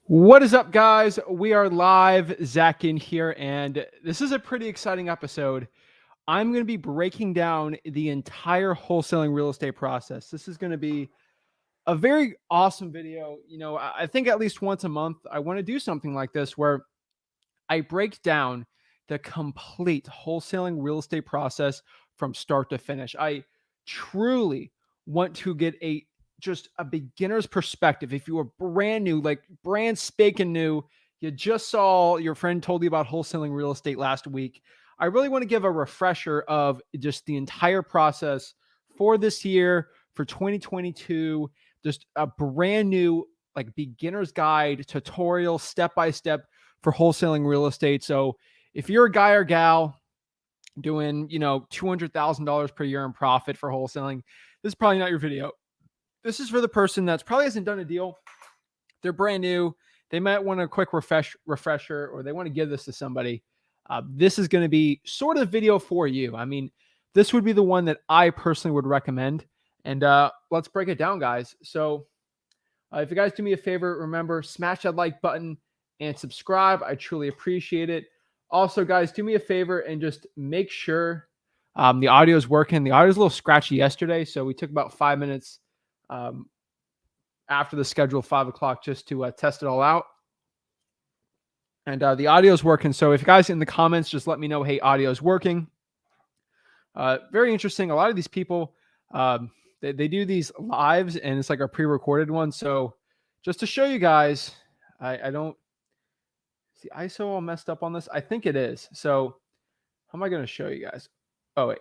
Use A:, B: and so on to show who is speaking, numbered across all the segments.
A: What is up, guys? We are live. Zach in here, and this is a pretty exciting episode. I'm going to be breaking down the entire wholesaling real estate process. This is going to be a very awesome video. I think at least once a month, I want to do something like this where I break down the complete wholesaling real estate process from start to finish. I truly want to get just a beginner's perspective. If you were brand new, like brand spanking new, you just saw your friend told you about wholesaling real estate last week. I really want to give a refresher of just the entire process for this year, for 2022, just a brand new like beginner's guide tutorial, step by step for wholesaling real estate. So if you're a guy or gal doing, $200,000 per year in profit for wholesaling, this is probably not your video. This is for the person that's probably hasn't done a deal. They're brand new. They might want a quick refresher, or they want to give this to somebody. This is going to be sort of video for you. I mean, this would be the one that I personally would recommend. And let's break it down, guys. So if you guys do me a favor, remember, smash that like button and subscribe. I truly appreciate it. Also, guys, do me a favor and just make sure the audio is working. The audio is a little scratchy yesterday, so we took about 5 minutes after the schedule, 5 o'clock, just to test it all out. And the audio is working. So if you guys in the comments, just let me know, hey, audio is working. Very interesting. A lot of these people, they do these lives, and it's like a pre-recorded one. So just to show you guys, I don't see ISO all messed up on this. I think it is. So how am I going to show you guys? Oh, wait.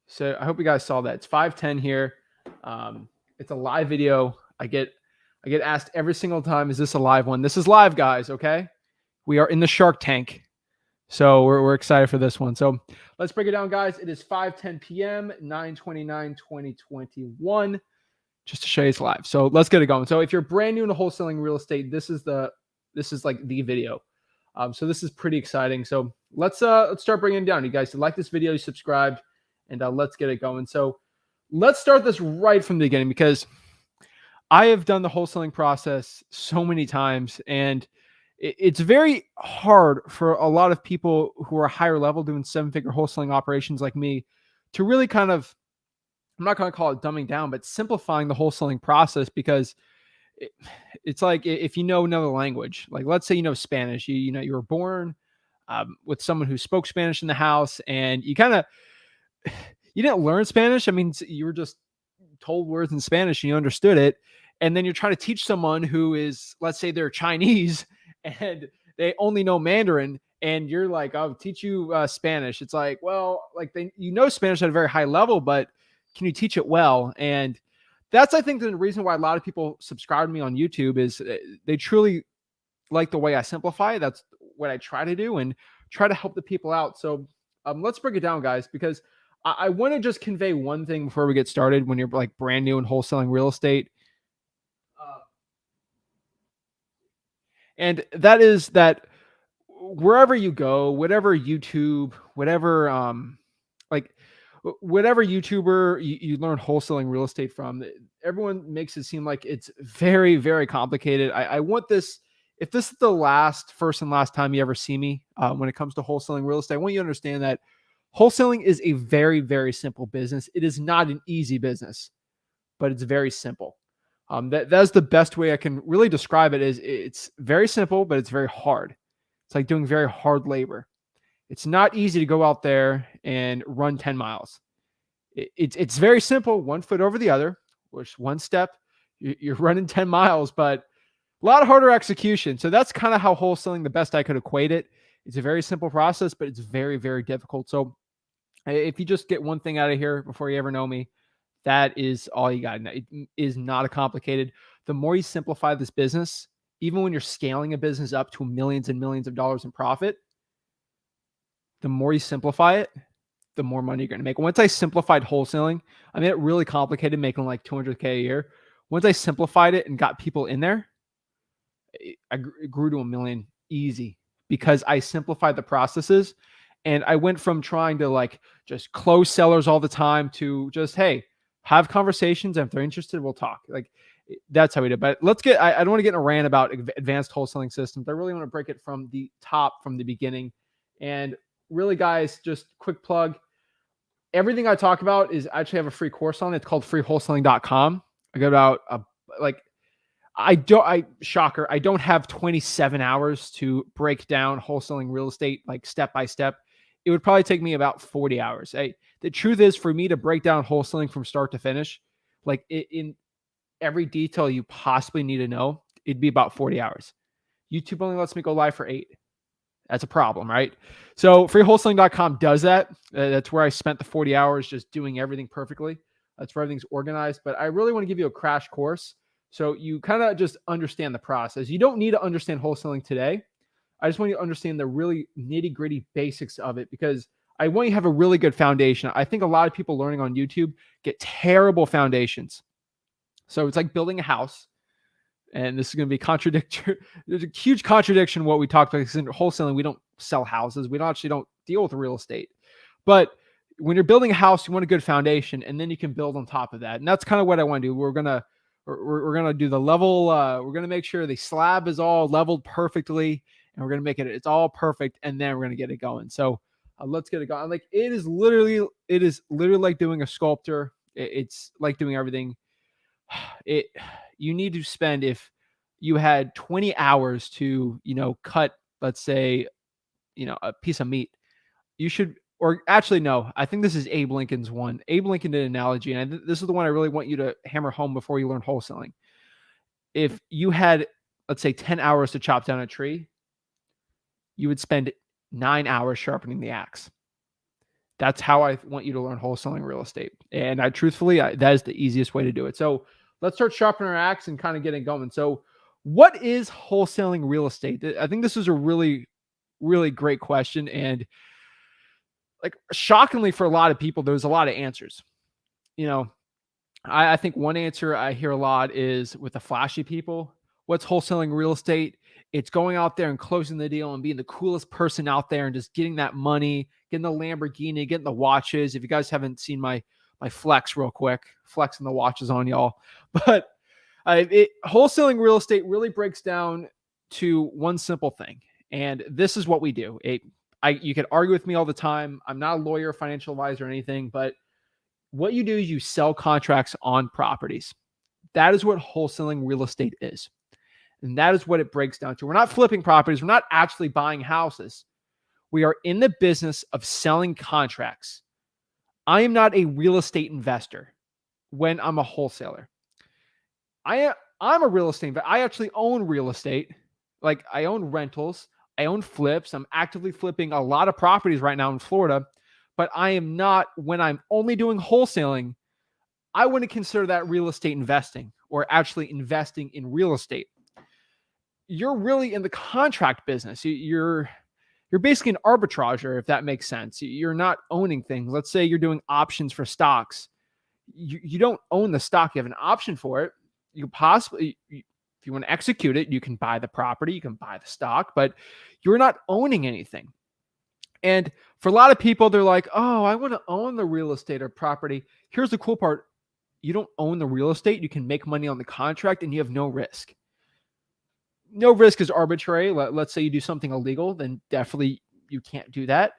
A: So I hope you guys saw that. It's 5:10 here. It's a live video. I get asked every single time, is this a live one? This is live, guys, okay? We are in the Shark Tank. So we're excited for this one. So let's break it down, guys. It is 5:10 p.m., 9/29/2021, just to show you it's live. So let's get it going. So if you're brand new to wholesaling real estate, this is like the video. So this is pretty exciting. So let's start bringing it down. You guys like this video, you subscribed, and let's get it going. So let's start this right from the beginning, because I have done the wholesaling process so many times, and it's very hard for a lot of people who are higher level doing 7-figure wholesaling operations like me to really kind of, I'm not going to call it dumbing down, but simplifying the wholesaling process, because it's like if you know another language, like let's say you know Spanish, you were born with someone who spoke Spanish in the house, and you didn't learn Spanish. I mean, you were just told words in Spanish and you understood it. And then you're trying to teach someone who is, let's say they're Chinese and they only know Mandarin, and you're like, I'll teach you Spanish. It's like, well, like Spanish at a very high level, but can you teach it well? And that's, I think, the reason why a lot of people subscribe to me on YouTube is they truly like the way I simplify. That's what I try to do and try to help the people out. So let's break it down, guys, because I want to just convey one thing before we get started. When you're like brand new in wholesaling real estate, and that is that wherever you go, whatever YouTube, whatever YouTuber you learn wholesaling real estate from, everyone makes it seem like it's very, very complicated. I want this. If this is the first and last time you ever see me when it comes to wholesaling real estate, I want you to understand that wholesaling is a very, very simple business. It is not an easy business, but it's very simple. That's the best way I can really describe it. Is it's very simple, but it's very hard. It's like doing very hard labor. It's not easy to go out there and run 10 miles. It's very simple, one foot over the other, which one step, you're running 10 miles, but a lot harder execution. So that's kind of how wholesaling, the best I could equate it. It's a very simple process, but it's very, very difficult. So if you just get one thing out of here before you ever know me, that is all you got. It is not a complicated. The more you simplify this business, even when you're scaling a business up to millions and millions of dollars in profit, the more you simplify it, the more money you're going to make. Once I simplified wholesaling, I made it really complicated, making like $200K a year. Once I simplified it and got people in there, it grew to $1 million easy, because I simplified the processes. And I went from trying to like just close sellers all the time to just, hey, have conversations. And if they're interested, we'll talk. Like That's how we do it. But I don't want to get in a rant about advanced wholesaling systems. I really want to break it from the top, from the beginning. And really, guys, just quick plug. Everything I talk about is I actually have a free course on it. It's called freewholesaling.com. I got about shocker, I don't have 27 hours to break down wholesaling real estate like step by step. It would probably take me about 40 hours. The truth is, for me to break down wholesaling from start to finish, like in every detail you possibly need to know, it'd be about 40 hours. YouTube only lets me go live for 8. That's a problem, right? So freewholesaling.com does that. That's where I spent the 40 hours just doing everything perfectly. That's where everything's organized. But I really want to give you a crash course so you kind of just understand the process. You don't need to understand wholesaling today. I just want you to understand the really nitty gritty basics of it, because I want you to have a really good foundation. I think a lot of people learning on YouTube get terrible foundations. So it's like building a house. And this is going to be contradictory. There's a huge contradiction in what we talked about, because in wholesaling, we don't sell houses. We don't deal with real estate. But when you're building a house, you want a good foundation, and then you can build on top of that. And that's kind of what I want to do. We're gonna do the level. We're gonna make sure the slab is all leveled perfectly, and we're gonna make it's all perfect, and then we're gonna get it going. So let's get it going. Like it is literally like doing a sculptor. It's like doing everything. You need to spend, if you had 20 hours to, cut, let's say, a piece of meat, you should, or actually, no, I think this is Abe Lincoln's one. Abe Lincoln did an analogy, and this is the one I really want you to hammer home before you learn wholesaling. If you had, let's say, 10 hours to chop down a tree, you would spend 9 hours sharpening the axe. That's how I want you to learn wholesaling real estate. And that is the easiest way to do it. So let's start sharpening our axe and kind of getting going. So what is wholesaling real estate? I think this is a really, really great question. And like, shockingly for a lot of people, there's a lot of answers. I think one answer I hear a lot is with the flashy people. What's wholesaling real estate? It's going out there and closing the deal and being the coolest person out there and just getting that money, getting the Lamborghini, getting the watches. If you guys haven't seen my flex real quick, flexing the watches on y'all. But wholesaling real estate really breaks down to one simple thing. And this is what we do. You can argue with me all the time. I'm not a lawyer, financial advisor, or anything, but what you do is you sell contracts on properties. That is what wholesaling real estate is. And that is what it breaks down to. We're not flipping properties. We're not actually buying houses. We are in the business of selling contracts. I am not a real estate investor when I'm a wholesaler. I'm a real estate investor. I actually own real estate. Like, I own rentals. I own flips. I'm actively flipping a lot of properties right now in Florida. But I am not, when I'm only doing wholesaling, I wouldn't consider that real estate investing or actually investing in real estate. You're really in the contract business. You're basically an arbitrager, if that makes sense. You're not owning things. Let's say you're doing options for stocks. You don't own the stock. You have an option for it. You possibly, if you want to execute it, you can buy the property, you can buy the stock, but you're not owning anything. And for a lot of people, they're like, oh, I want to own the real estate or property. Here's the cool part. You don't own the real estate. You can make money on the contract and you have no risk. No risk is arbitrary. Let's say you do something illegal, then definitely you can't do that.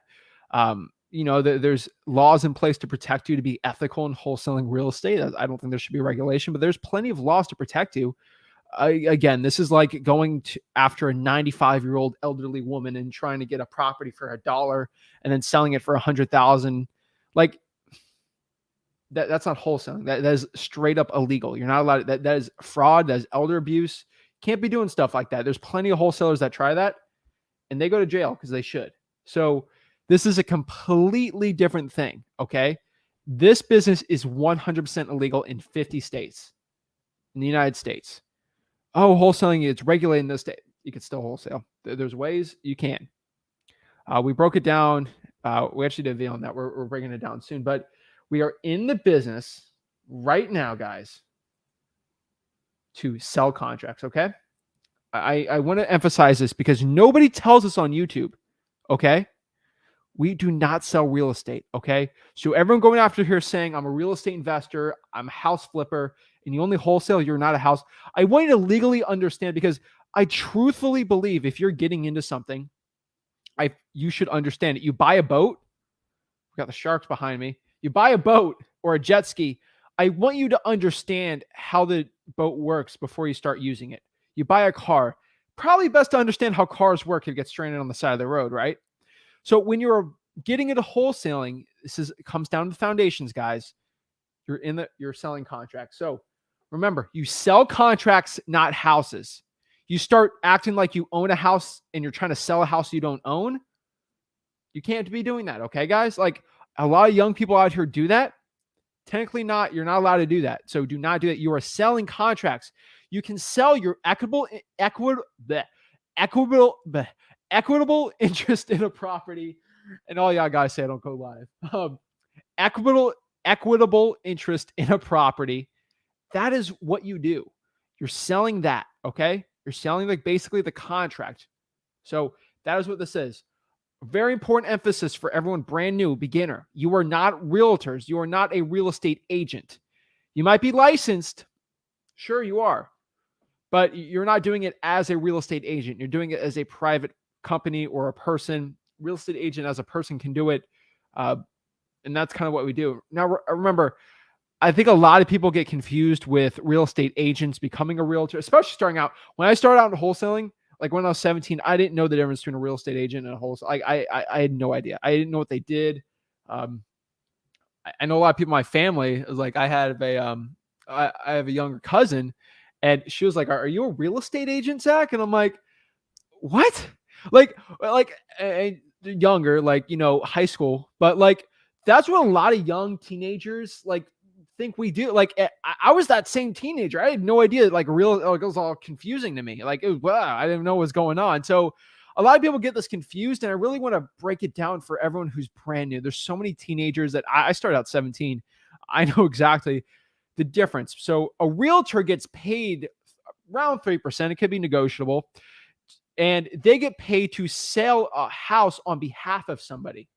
A: There's laws in place to protect you to be ethical in wholesaling real estate. I don't think there should be a regulation, but there's plenty of laws to protect you. Again, this is like going after a 95-year-old elderly woman and trying to get a property for $1 and then selling it for $100,000. Like that's not wholesaling. That is straight up illegal. You're not allowed. That is fraud. That is elder abuse. Can't be doing stuff like that. There's plenty of wholesalers that try that and they go to jail because they should. So this is a completely different thing. Okay. This business is 100% illegal in 50 states in the United States. Oh, wholesaling, it's regulated in this state. You can still wholesale. There's ways you can. We broke it down. We actually did a video on that. We're breaking it down soon, but we are in the business right now, guys, to sell contracts. Okay. I want to emphasize this because nobody tells us on YouTube. Okay. We do not sell real estate. Okay. So everyone going after here saying I'm a real estate investor, I'm a house flipper. and you only wholesale, you're not a house. I want you to legally understand, because I truthfully believe if you're getting into something, you should understand it. You buy a boat. We got the sharks behind me. You buy a boat or a jet ski. I want you to understand how the boat works before you start using it. You buy a car. Probably best to understand how cars work if you get stranded on the side of the road, right? So when you're getting into wholesaling, it comes down to the foundations, guys. You're selling contracts. So remember, you sell contracts, not houses. You start acting like you own a house and you're trying to sell a house you don't own. You can't be doing that, okay, guys? Like, a lot of young people out here do that. Technically not. You're not allowed to do that. So do not do that. You are selling contracts. You can sell your equitable interest in a property. And all y'all guys say I don't go live. Equitable interest in a property. That is what you do. You're selling that, okay? You're selling like basically the contract. So that is what this is. Very important emphasis for everyone brand new, beginner. You are not realtors. You are not a real estate agent. You might be licensed. Sure, you are. But you're not doing it as a real estate agent. You're doing it as a private company or a person. Real estate agent as a person can do it. And that's kind of what we do. Now, remember, I think a lot of people get confused with real estate agents becoming a realtor, especially starting out. When I started out in wholesaling, like when I was 17, I didn't know the difference between a real estate agent and a wholesale. Like I had no idea. I didn't know what they did. I know a lot of people in my family. Like I have a younger cousin, and she was like, "Are you a real estate agent, Zach?" And I'm like, "What?" Like younger, like high school, but like that's what a lot of young teenagers like think we do. Like I was that same teenager. I had no idea. Like it was all confusing to me. Like wow, I didn't know what was going on. So a lot of people get this confused, and I really want to break it down for everyone who's brand new. There's so many teenagers that I started out 17. I know exactly the difference. So a realtor gets paid around 3%. It could be negotiable, and they get paid to sell a house on behalf of somebody.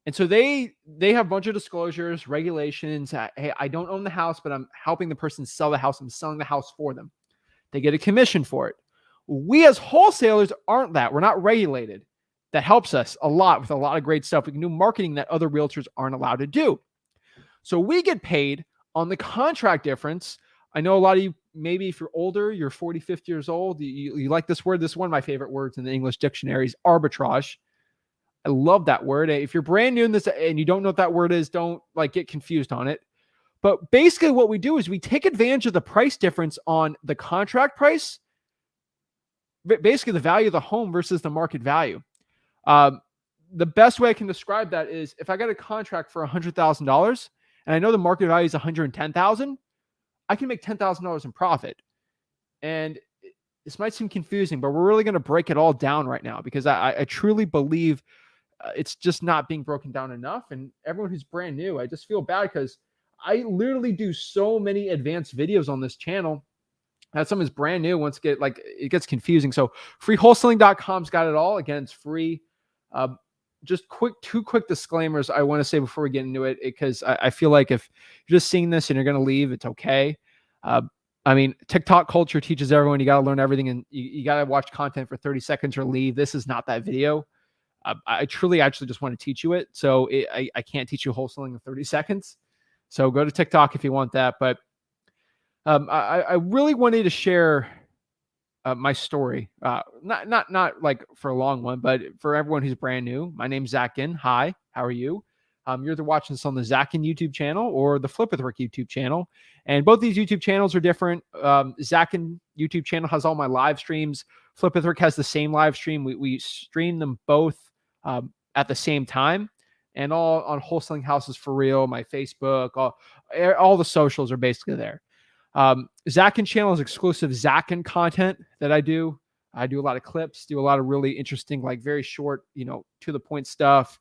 A: And so they have a bunch of disclosures, regulations. Hey, I don't own the house, but I'm helping the person sell the house. I'm selling the house for them. They get a commission for it. We as wholesalers aren't that. We're not regulated. That helps us a lot with a lot of great stuff. We can do marketing that other realtors aren't allowed to do. So we get paid on the contract difference. I know a lot of you, maybe if you're older, you're 40, 50 years old, you like this word. This is one of my favorite words in the English dictionaries, arbitrage. I love that word. If you're brand new in this and you don't know what that word is, don't like get confused on it. But basically what we do is we take advantage of the price difference on the contract price, basically the value of the home versus the market value. The best way I can describe that is if I got a contract for $100,000 and I know the market value is $110,000, I can make $10,000 in profit. And this might seem confusing, but we're really going to break it all down right now because I truly believe it's just not being broken down enough. And everyone who's brand new, I just feel bad because I literally do so many advanced videos on this channel. That someone's brand new, once it gets confusing. So freewholesaling.com's got it all. Again, it's free. Just two quick disclaimers I want to say before we get into it, because I feel like if you're just seeing this and you're going to leave, it's okay. I mean, TikTok culture teaches everyone you got to learn everything and you got to watch content for 30 seconds or leave. This is not that video. I truly actually just want to teach you it. So I can't teach you wholesaling in 30 seconds. So go to TikTok if you want that. But I really wanted to share my story. Not like for a long one, but for everyone who's brand new. My name's Zach Ginn. Hi, how are you? You're either watching this on the Zach Ginn YouTube channel or the Flip with Rick YouTube channel. And both these YouTube channels are different. Zach Ginn YouTube channel has all my live streams. Flip with Rick has the same live stream. We stream them both at the same time, and all on Wholesaling Houses for Real, my Facebook, all the socials are basically there. Zach Ginn channel is exclusive Zach Ginn content that I do. I do a lot of clips, do a lot of really interesting, like very short, to the point stuff.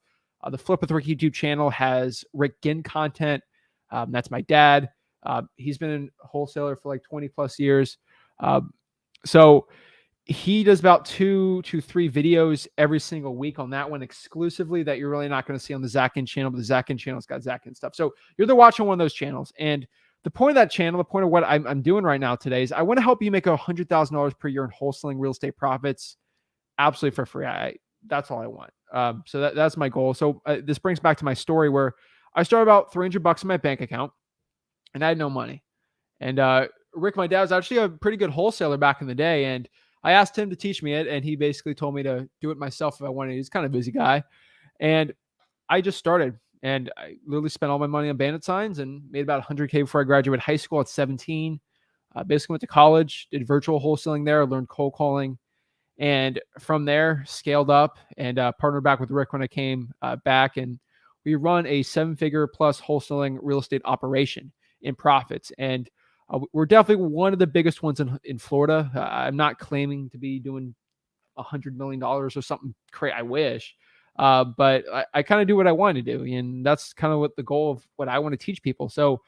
A: The Flip with Rick YouTube channel has Rick Ginn content. That's my dad. He's been a wholesaler for like 20 plus years. So he does about 2 to 3 videos every single week on that one exclusively that you're really not going to see on the Zach Ginn channel, but the Zach Ginn channel's got Zach Ginn stuff. So you're either watching one of those channels, and the point of that channel, the point of what I'm doing right now today is I want to help you make $100,000 per year in wholesaling real estate profits absolutely for free. That's all I want. So that's my goal. So this brings back to my story where I started about $300 in my bank account and I had no money. And Rick, my dad, was actually a pretty good wholesaler back in the day. And I asked him to teach me it. And he basically told me to do it myself if I wanted. He's kind of a busy guy. And I just started. And I literally spent all my money on bandit signs and made about 100K before I graduated high school at 17. Basically went to college, did virtual wholesaling there, learned cold calling. And from there, scaled up and partnered back with Rick when I came back. And we run a 7-figure plus wholesaling real estate operation in profits. And we're definitely one of the biggest ones in Florida. I'm not claiming to be doing $100 million or something crazy. I wish. But I kind of do what I want to do. And that's kind of what the goal of what I want to teach people. So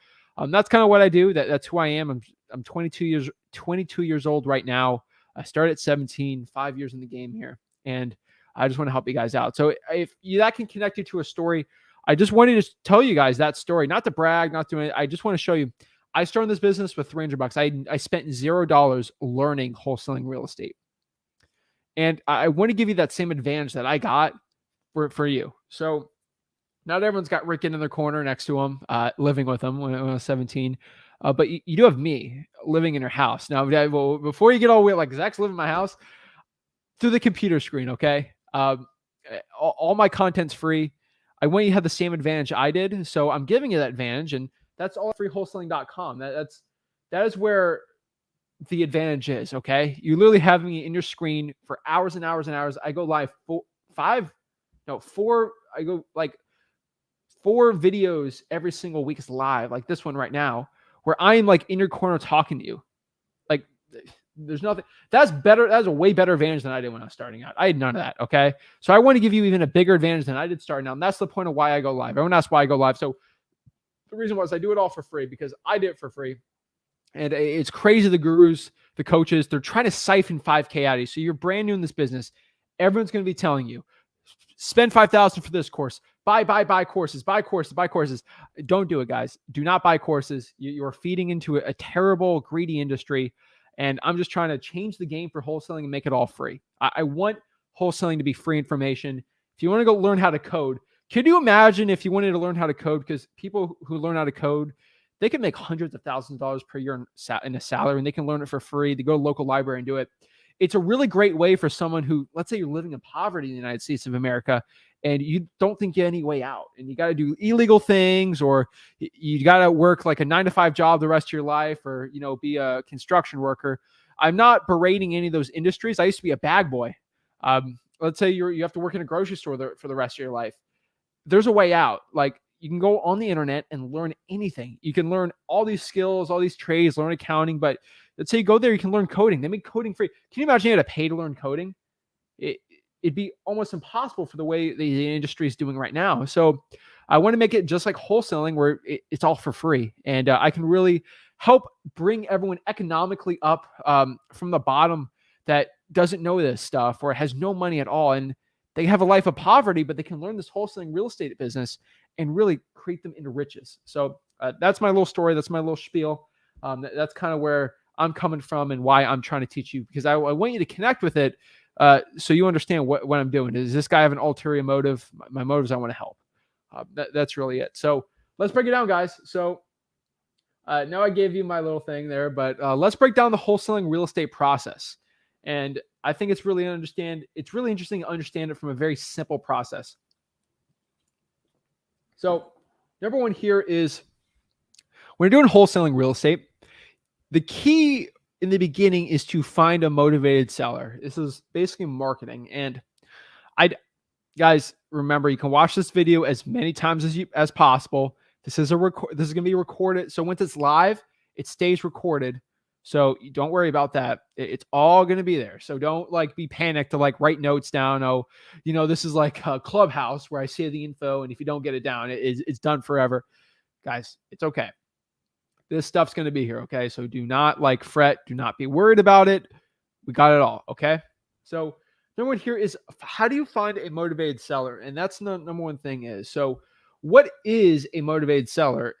A: that's kind of what I do. That's who I am. I'm 22 years old right now. I started at 17, 5 years in the game here. And I just want to help you guys out. So if that can connect you to a story, I just wanted to tell you guys that story, not to brag, not to, I just want to show you. I started this business with $300. I spent $0 learning wholesaling real estate. And I want to give you that same advantage that I got for you. So not everyone's got Rick in their corner next to them, living with them when I was 17. But you do have me living in your house. Now, before you get all weird, like Zach's living in my house through the computer screen, okay? All my content's free. I want you to have the same advantage I did. So I'm giving you that advantage. And that's all freewholesaling.com. That is where the advantage is, okay? You literally have me in your screen for hours and hours and hours. I go live I go like 4 videos every single week is live, like this one right now, where I am like in your corner talking to you. Like there's nothing that's better. That's a way better advantage than I did when I was starting out. I had none of that. Okay. So I want to give you even a bigger advantage than I did starting out. And that's the point of why I go live. Everyone asks why I go live. So the reason was I do it all for free because I did it for free. And it's crazy. The gurus, the coaches, they're trying to siphon 5K out of you. So you're brand new in this business. Everyone's going to be telling you, spend $5,000 for this course. Buy courses. Buy courses. Don't do it, guys. Do not buy courses. You're feeding into a terrible, greedy industry. And I'm just trying to change the game for wholesaling and make it all free. I want wholesaling to be free information. If you want to go learn how to code, can you imagine if you wanted to learn how to code? Because people who learn how to code, they can make hundreds of thousands of dollars per year in a salary, and they can learn it for free. They go to local library and do it. It's a really great way for someone who, let's say you're living in poverty in the United States of America and you don't think you have any way out and you got to do illegal things or you got to work like a 9-to-5 job the rest of your life or, be a construction worker. I'm not berating any of those industries. I used to be a bag boy. Let's say you have to work in a grocery store for the rest of your life. There's a way out. Like you can go on the internet and learn anything. You can learn all these skills, all these trades, learn accounting, but let's say you go there, you can learn coding. They make coding free. Can you imagine you had to pay to learn coding? It'd be almost impossible for the way the industry is doing right now. So I want to make it just like wholesaling where it's all for free. And I can really help bring everyone economically up from the bottom that doesn't know this stuff or has no money at all. And they have a life of poverty, but they can learn this wholesaling real estate business and really create them into riches. So that's my little story. That's my little spiel. That's kind of where I'm coming from and why I'm trying to teach you, because I want you to connect with it so you understand what I'm doing. Does this guy have an ulterior motive? My motive is I want to help. That's really it. So let's break it down, guys. So now I gave you my little thing there, but let's break down the wholesaling real estate process. And I think it's really interesting to understand it from a very simple process. So number one here is when you're doing wholesaling real estate, the key in the beginning is to find a motivated seller. This is basically marketing. And guys, remember, you can watch this video as many times as possible. This is going to be recorded. So once it's live, it stays recorded. So don't worry about that. It's all going to be there. So don't be panicked to write notes down. Oh, this is like a Clubhouse where I say the info. And if you don't get it down, it's done forever. Guys, it's okay. This stuff's going to be here. Okay. So do not fret. Do not be worried about it. We got it all. Okay. So number one here is, how do you find a motivated seller? And that's the number one thing is. So what is a motivated seller?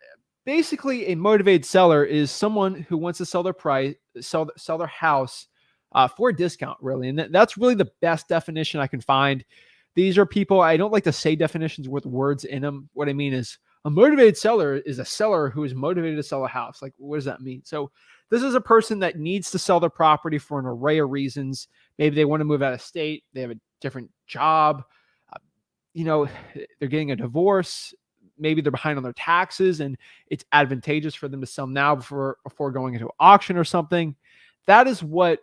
A: basically a motivated seller is someone who wants to sell their sell their house for a discount, really. And that's really the best definition I can find. These are people, I don't like to say definitions with words in them. What I mean is a motivated seller is a seller who is motivated to sell a house. Like, what does that mean? So this is a person that needs to sell their property for an array of reasons. Maybe they want to move out of state. They have a different job. Uh, you know, they're getting a divorce. Maybe they're behind on their taxes and it's advantageous for them to sell now before going into auction or something. That is what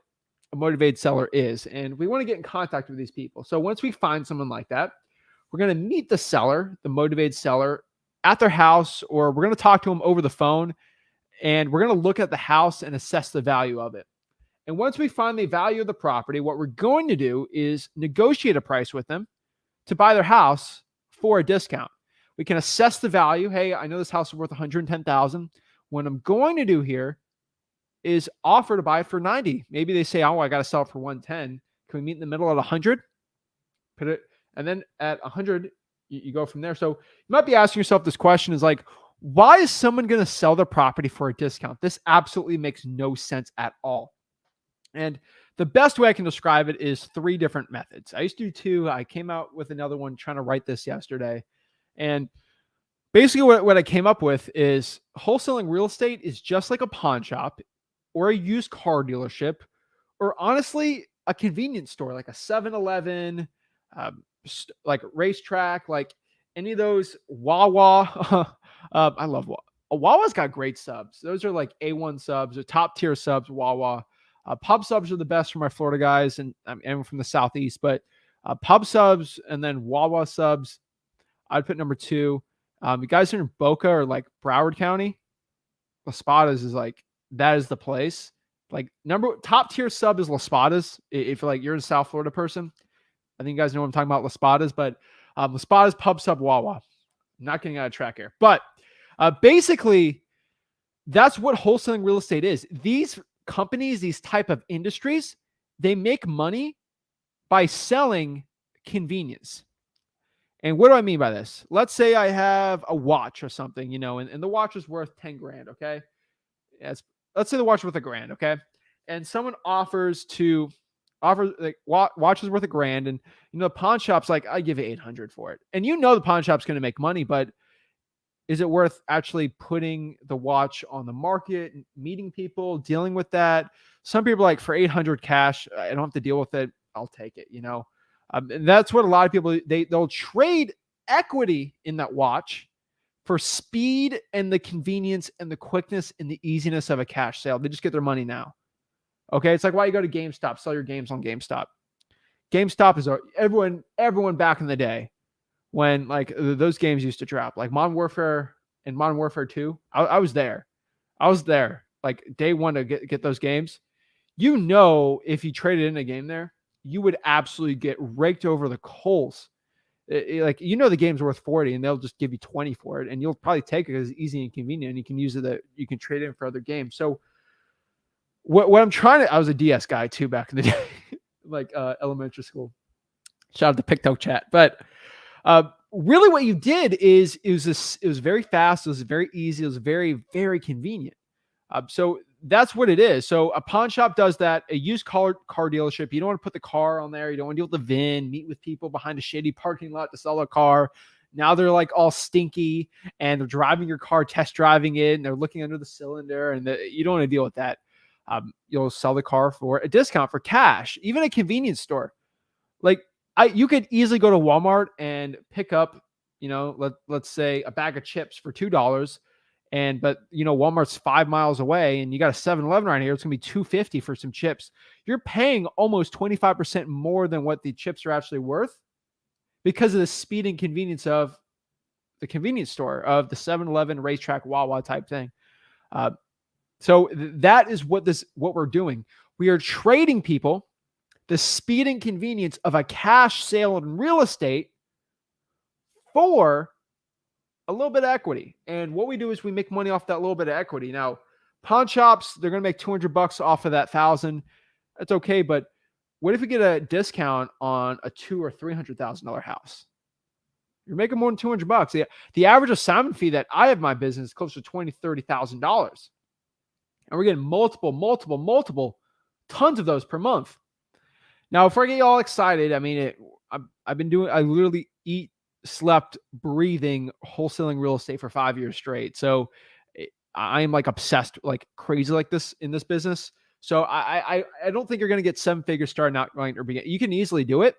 A: a motivated seller is. And we want to get in contact with these people. So once we find someone like that, we're going to meet the seller, the motivated seller, at their house, or we're going to talk to them over the phone and we're going to look at the house and assess the value of it. And once we find the value of the property, what we're going to do is negotiate a price with them to buy their house for a discount. We can assess the value. Hey, I know this house is worth 110,000. What I'm going to do here is offer to buy it for 90. Maybe they say, "Oh, I got to sell it for 110. Can we meet in the middle at 100?" Put it, and then at 100, you go from there. So you might be asking yourself this question: is like, why is someone going to sell their property for a discount? This absolutely makes no sense at all. And the best way I can describe it is 3 different methods. I used to do 2. I came out with another one trying to write this yesterday. And basically what I came up with is wholesaling real estate is just like a pawn shop or a used car dealership, or honestly, a convenience store like a 7-Eleven, like racetrack, like any of those Wawa. I love Wawa. Wawa's got great subs. Those are like A1 subs or top tier subs, Wawa. Pub subs are the best for my Florida guys, and I'm from the Southeast, but pub subs and then Wawa subs, I'd put number 2. You guys are in Boca or like Broward County, Las Espadas is like, that is the place. Like top tier sub is Las Espadas. If like you're a South Florida person, I think you guys know what I'm talking about, Las Espadas, but Las Espadas pub sub Wawa. I'm not getting out of track here, but basically that's what wholesaling real estate is. These companies, these type of industries, they make money by selling convenience. And what do I mean by this? Let's say I have a watch or something, and the watch is worth 10 grand. Okay. Let's say the watch is worth $1,000. Okay. And someone offers like watch is worth $1,000. And, the pawn shop's like, I give you 800 for it. And the pawn shop's going to make money, but is it worth actually putting the watch on the market, meeting people, dealing with that? Some people are like, for 800 cash, I don't have to deal with it. I'll take it, and that's what a lot of people, they'll trade equity in that watch for speed and the convenience and the quickness and the easiness of a cash sale. They just get their money now. Okay. It's like why you go to GameStop, sell your games on GameStop. GameStop is everyone back in the day when like those games used to drop, like Modern Warfare and Modern Warfare 2. I was there. Like day one to get those games. If you traded in a game there, you would absolutely get raked over the coals. The game's worth 40 and they'll just give you 20 for it. And you'll probably take it because it's easy and convenient. And you can use it you can trade it in for other games. So what I'm I was a DS guy too back in the day, like elementary school. Shout out to Picto Chat. But really what you did is it was very fast. It was very easy. It was very, very convenient. So that's what it is. So a pawn shop does that. A used car dealership, you don't want to put the car on there. You don't want to deal with the VIN, meet with people behind a shady parking lot to sell a car. Now they're like all stinky and they're driving your car, test driving it, and they're looking under the cylinder, and you don't want to deal with that. You'll sell the car for a discount for cash. Even a convenience store. Like you could easily go to Walmart and pick up, let's say a bag of chips for $2. But Walmart's 5 miles away and you got a 7-Eleven right here. It's going to be $2.50 for some chips. You're paying almost 25% more than what the chips are actually worth because of the speed and convenience of the convenience store, of the 7-Eleven, racetrack, Wawa type thing. So that is what we're doing. We are trading people the speed and convenience of a cash sale in real estate for a little bit of equity. And what we do is we make money off that little bit of equity. Now, pawn shops, they're going to make $200 off of that 1,000. That's okay. But what if we get a discount on a $200,000 or $300,000 house? You're making more than $200. The average assignment fee that I have in my business is close to $20,000, $30,000. And we're getting multiple tons of those per month. Now, if I get all excited, I mean, I literally eat, slept, breathing, wholesaling real estate for 5 years straight. So I am like obsessed, like crazy like this in this business. So I don't think you're going to get 7 figures starting out right or begin. You can easily do it.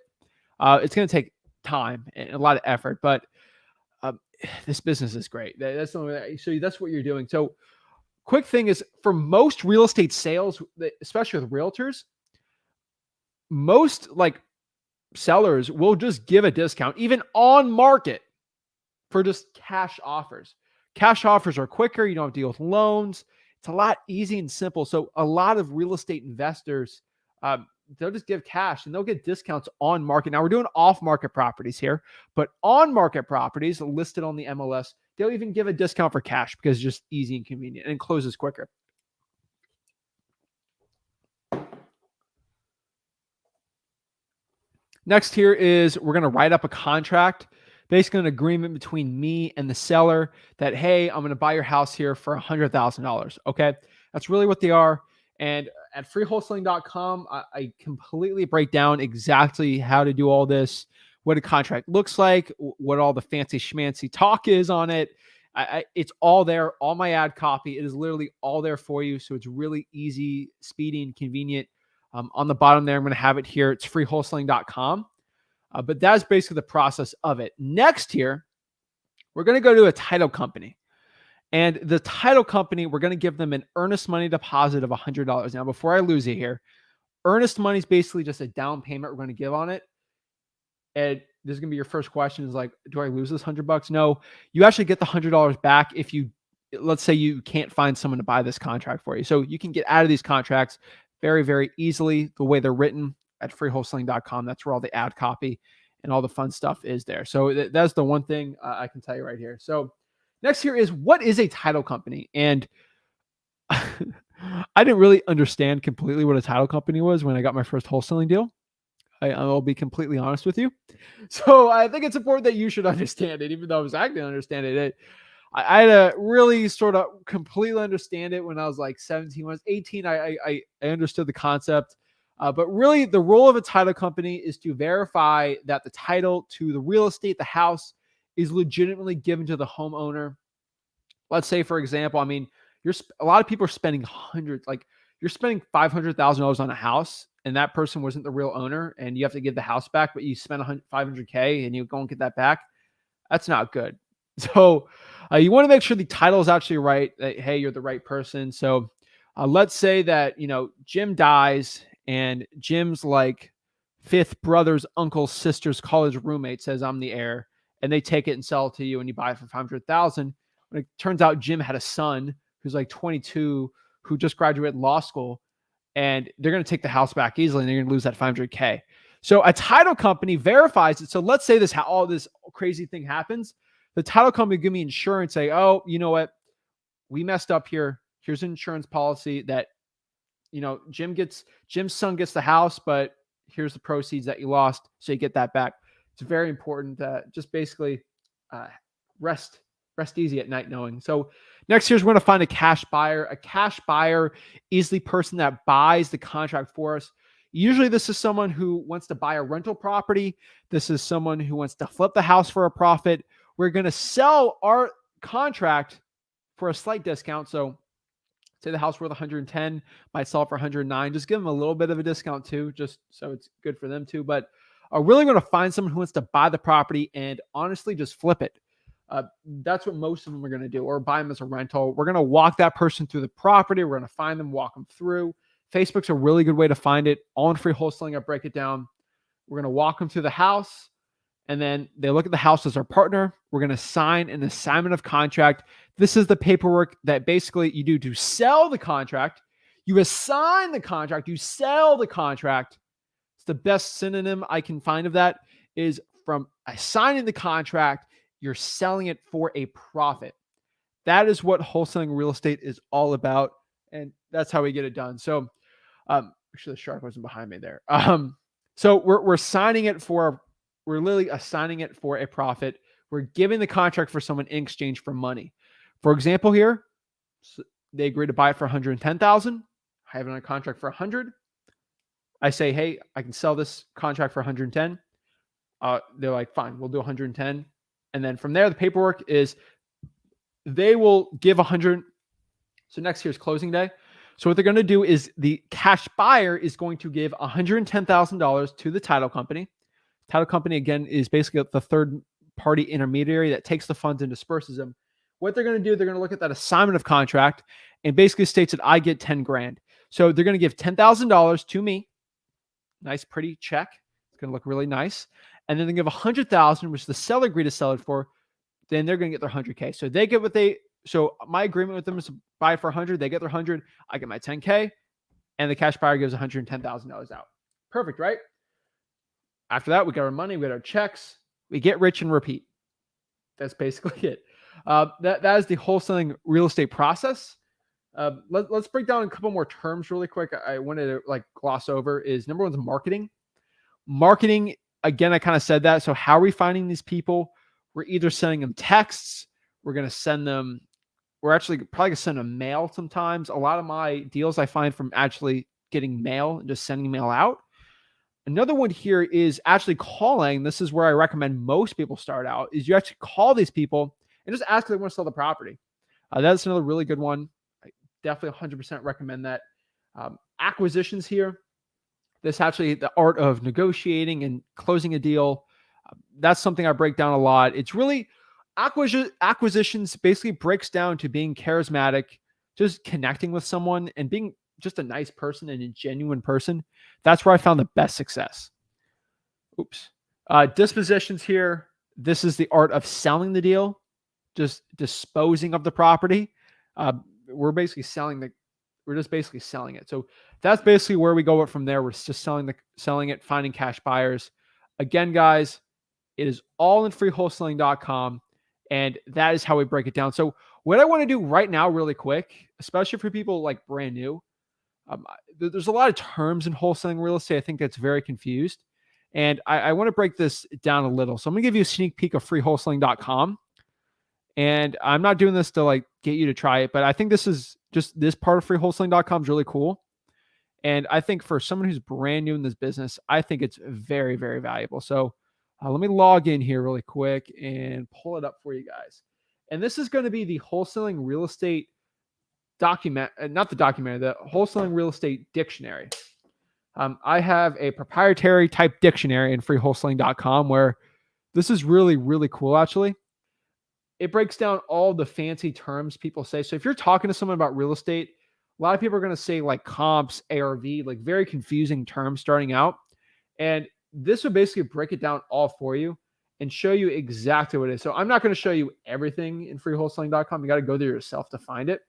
A: It's going to take time and a lot of effort, but um, this business is great. That's the only, so that's what you're doing. So quick thing is for most real estate sales, especially with realtors, most like sellers will just give a discount, even on market, for just cash offers. Cash offers are quicker. You don't have to deal with loans. It's a lot easy and simple. So a lot of real estate investors, they'll just give cash and they'll get discounts on market. Now we're doing off market properties here, but on market properties listed on the MLS, they'll even give a discount for cash because it's just easy and convenient and it closes quicker. Next here is we're going to write up a contract, basically an agreement between me and the seller that, hey, I'm going to buy your house here for $100,000. Okay. That's really what they are. And at freewholesaling.com, I completely break down exactly how to do all this, what a contract looks like, what all the fancy schmancy talk is on it. It's all there, all my ad copy. It is literally all there for you. So it's really easy, speedy, and convenient. On the bottom there, I'm going to have it here. It's freewholesaling.com. But that's basically the process of it. Next here, we're going to go to a title company. And the title company, we're going to give them an earnest money deposit of $100. Now, before I lose you here, earnest money is basically just a down payment we're going to give on it. And this is going to be your first question is like, do I lose this $100? No, you actually get the $100 back if you, let's say you can't find someone to buy this contract for you. So you can get out of these contracts very, very easily the way they're written at freewholesaling.com. That's where all the ad copy and all the fun stuff is there. So that's the one thing I can tell you right here. So next here is, what is a title company? And I didn't really understand completely what a title company was when I got my first wholesaling deal. I'll be completely honest with you. So I think it's important that you should understand it, even though I was acting to understand it. I had to really sort of completely understand it when I was like 17. When I was 18, I understood the concept. But really, the role of a title company is to verify that the title to the real estate, the house, is legitimately given to the homeowner. Let's say, for example, I mean, a lot of people are spending hundreds, like you're spending $500,000 on a house, and that person wasn't the real owner, and you have to give the house back, but you spent $500K and you go and get that back. That's not good. So you want to make sure the title is actually right, that, hey, you're the right person. So let's say that, Jim dies and Jim's like fifth brother's uncle's sister's college roommate says, I'm the heir, and they take it and sell it to you and you buy it for $500,000. When it turns out Jim had a son who's like 22 who just graduated law school, and they're going to take the house back easily and they're going to lose that $500K. So a title company verifies it. So let's say all this crazy thing happens. The title company give me insurance, say, oh, you know what? We messed up here. Here's an insurance policy that, Jim's son gets the house, but here's the proceeds that you lost. So you get that back. It's very important to just basically rest easy at night knowing. So next here's we're going to find a cash buyer. A cash buyer is the person that buys the contract for us. Usually this is someone who wants to buy a rental property. This is someone who wants to flip the house for a profit. We're going to sell our contract for a slight discount. So say the house worth 110, might sell for 109. Just give them a little bit of a discount too, just so it's good for them too. But really going to find someone who wants to buy the property and honestly just flip it. That's what most of them are going to do, or buy them as a rental. We're going to walk that person through the property. We're going to find them, walk them through. Facebook's a really good way to find it. All in free wholesaling, I break it down. We're going to walk them through the house, and then they look at the house as our partner. We're going to sign an assignment of contract. This is the paperwork that basically you do to sell the contract. You assign the contract. You sell the contract. It's the best synonym I can find of that is from assigning the contract, you're selling it for a profit. That is what wholesaling real estate is all about. And that's how we get it done. So actually the shark wasn't behind me there. So we're literally assigning it for a profit. We're giving the contract for someone in exchange for money. For example, here, they agree to buy it for 110,000. I have it on a contract for 100. I say, hey, I can sell this contract for 110. They're like, fine, we'll do 110. And then from there, the paperwork is they will give 100. So next year's closing day. So what they're going to do is the cash buyer is going to give $110,000 to the title company. Title company, again, is basically the third party intermediary that takes the funds and disperses them. What they're going to do, they're going to look at that assignment of contract and basically states that I get 10 grand. So they're going to give $10,000 to me. Nice, pretty check. It's going to look really nice. And then they give 100,000, which the seller agreed to sell it for. Then they're going to get their 100K. So they get what they, so my agreement with them is to buy for 100. They get their 100. I get my 10K and the cash buyer gives $110,000 out. Perfect, right? After that, we got our money, we got our checks, we get rich and repeat. That's basically it. That is the wholesaling real estate process. Let's break down a couple more terms really quick. I wanted to gloss over is number one is marketing. Marketing, again, I kind of said that. So how are we finding these people? We're either sending them texts. We're actually probably going to send them mail sometimes. A lot of my deals I find from actually getting mail and just sending mail out. Another one here is actually calling. This is where I recommend most people start out, is you actually call these people and just ask if they want to sell the property. That's another really good one. I definitely 100% recommend that. Acquisitions here. This actually the art of negotiating and closing a deal. That's something I break down a lot. It's really acquisitions basically breaks down to being charismatic, just connecting with someone and being just a nice person and a genuine person. That's where I found the best success. Oops. Dispositions here. This is the art of selling the deal, just disposing of the property. We're just basically selling it. So that's basically where we go from there. We're just selling it, finding cash buyers. Again, guys, it is all in freewholesaling.com. And that is how we break it down. So what I want to do right now, really quick, especially for people like brand new, there's a lot of terms in wholesaling real estate. I think that's very confused. And I want to break this down a little. So I'm going to give you a sneak peek of freewholesaling.com. And I'm not doing this to get you to try it, but I think this part of freewholesaling.com is really cool. And I think for someone who's brand new in this business, I think it's very, very valuable. So let me log in here really quick and pull it up for you guys. And this is going to be the wholesaling real estate the wholesaling real estate dictionary. I have a proprietary type dictionary in freewholesaling.com where this is really, really cool, actually. It breaks down all the fancy terms people say. So if you're talking to someone about real estate, a lot of people are going to say comps, ARV, very confusing terms starting out. And this would basically break it down all for you and show you exactly what it is. So I'm not going to show you everything in freewholesaling.com. You got to go there yourself to find it.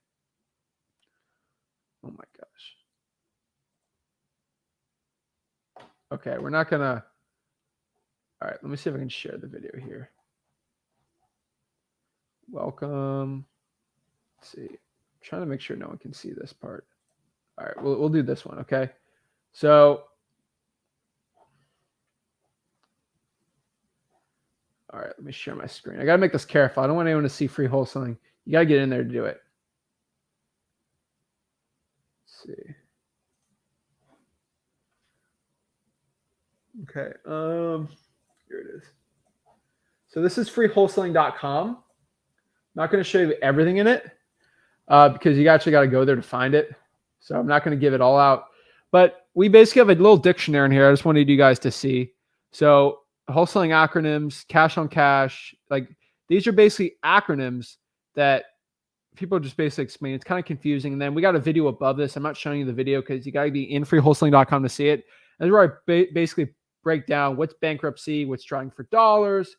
A: Oh my gosh. Okay, we're not going to. All right, let me see if I can share the video here. Welcome. Let's see. I'm trying to make sure no one can see this part. All right, we'll do this one, okay? So, all right, let me share my screen. I got to make this careful. I don't want anyone to see free wholesaling. You got to get in there to do it. Let's see. Okay, here it is. So this is freewholesaling.com. I'm not going to show you everything in it because you actually got to go there to find it. So I'm not going to give it all out. But we basically have a little dictionary in here. I just wanted you guys to see. So wholesaling acronyms, cash on cash, these are basically acronyms that people just basically explain. It's kind of confusing. And then we got a video above this. I'm not showing you the video because you got to be in freewholesaling.com to see it. And this is where I basically break down what's bankruptcy, what's trying for dollars.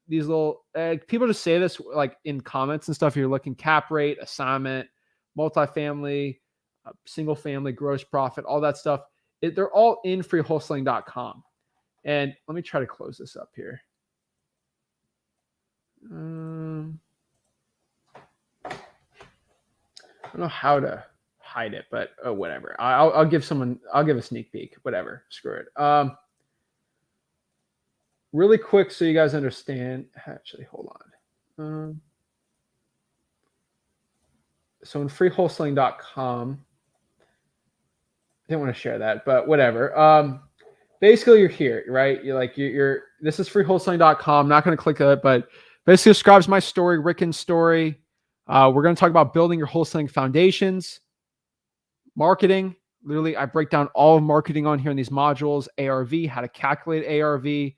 A: These little people just say this in comments and stuff. You're looking cap rate, assignment, multifamily, single family, gross profit, all that stuff. They're all in freewholesaling.com. And let me try to close this up here. I don't know how to hide it, but whatever. I'll give a sneak peek. Whatever. Screw it. really quick so you guys understand. Actually, hold on. So in freewholesaling.com, I didn't want to share that, but whatever. Basically you're here, right? You're this is freewholesaling.com. I'm not going to click it, but basically describes my story, Rickon's story. We're going to talk about building your wholesaling foundations, marketing. Literally, I break down all of marketing on here in these modules, ARV, how to calculate ARV.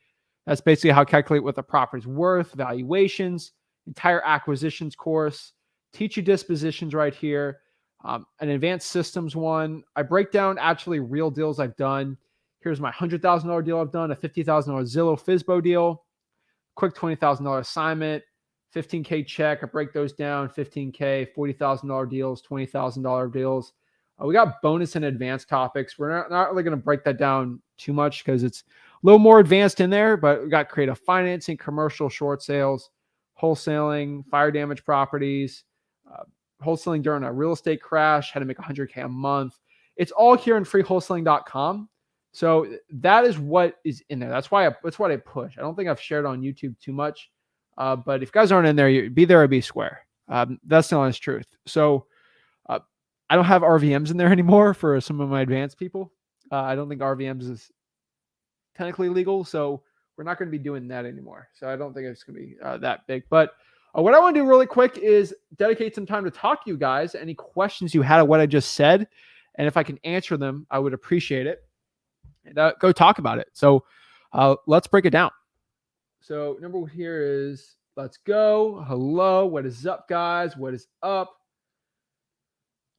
A: That's basically how to calculate what the property's worth, valuations, entire acquisitions course, teach you dispositions right here, an advanced systems one. I break down actually real deals I've done. Here's my $100,000 deal I've done, a $50,000 Zillow Fizbo deal, quick $20,000 assignment, 15K check. I break those down, 15K, $40,000 deals, $20,000 deals. We got bonus and advanced topics. We're not really going to break that down too much because it's a little more advanced in there, but we got creative financing, commercial short sales, wholesaling, fire damage properties, wholesaling during a real estate crash, how to make 100K a month. It's all here in freewholesaling.com. So that is what is in there. That's what I push. I don't think I've shared on YouTube too much. But if you guys aren't in there, you be there or be square. That's the honest truth. So I don't have RVMs in there anymore for some of my advanced people. I don't think RVMs is technically legal, so we're not going to be doing that anymore. So I don't think it's going to be that big. But what I want to do really quick is dedicate some time to talk to you guys. Any questions you had of what I just said, and if I can answer them, I would appreciate it. And go talk about it. So let's break it down. So number one here is let's go. Hello. What is up, guys? What is up?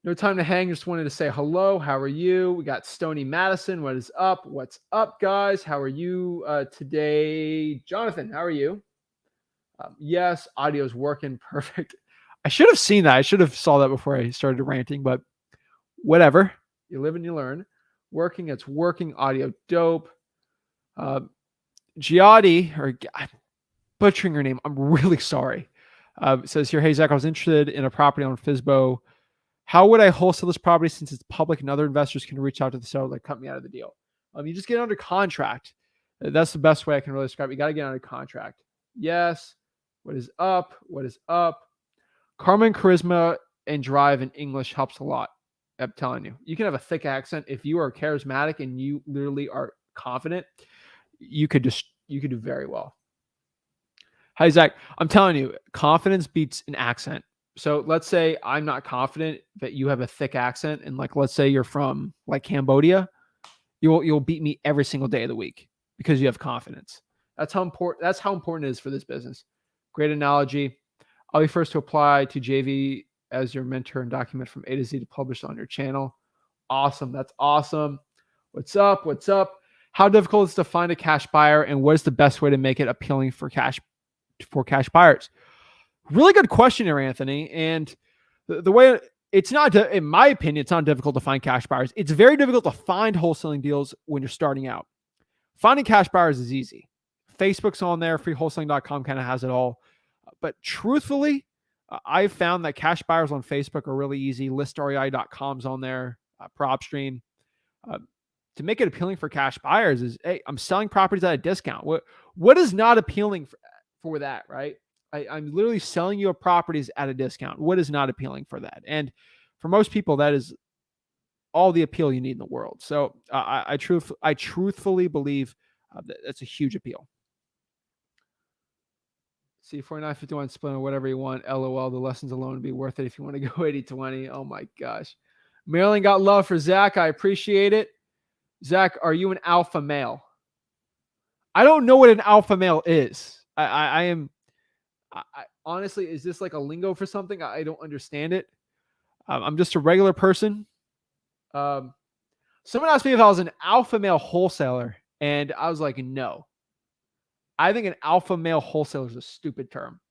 A: No time to hang. Just wanted to say hello. How are you? We got Stony Madison. What is up? What's up, guys? How are you today? Jonathan, how are you? Yes, audio's working perfect. I should have seen that. I should have saw that before I started ranting, but whatever. You live and you learn. Working, it's working. Audio dope. Giadi, or I'm butchering her name. I'm really sorry. Says here, hey, Zach, I was interested in a property on Fizbo. How would I wholesale this property since it's public and other investors can reach out to the seller, like cut me out of the deal? You just get under contract. That's the best way I can really describe it. You got to get under contract. Yes. What is up? What is up? Karma and charisma and drive in English helps a lot. I'm telling you. You can have a thick accent. If you are charismatic and you literally are confident, you could do very well. Hi, Zach. I'm telling you, confidence beats an accent. So let's say I'm not confident that you have a thick accent, and like let's say you're from like Cambodia, you'll beat me every single day of the week because you have confidence. That's how important it is for this business. Great analogy. I'll be first to apply to JV as your mentor and document from A to Z to publish on your channel. Awesome. That's awesome. What's up? What's up? How difficult is it to find a cash buyer, and what is the best way to make it appealing for cash buyers? Really good question here, Anthony. And the way it's not, in my opinion, it's not difficult to find cash buyers. It's very difficult to find wholesaling deals when you're starting out. Finding cash buyers is easy. Facebook's on there. Freewholesaling.com kind of has it all. But truthfully, I've found that cash buyers on Facebook are really easy. ListREI.com's on there. PropStream. To make it appealing for cash buyers is, hey, I'm selling properties at a discount. What is not appealing for that, right? I'm literally selling you properties at a discount. What is not appealing for that? And for most people, that is all the appeal you need in the world. So I truthfully believe that's a huge appeal. See, 4951 split or whatever you want. LOL, the lessons alone would be worth it if you want to go 80-20. Oh my gosh. Marilyn got love for Zach. I appreciate it. Zach, are you an alpha male? I don't know what an alpha male is. I am. Honestly, is this like a lingo for something? I don't understand it. I'm just a regular person. Someone asked me if I was an alpha male wholesaler, and I was like, no. I think an alpha male wholesaler is a stupid term.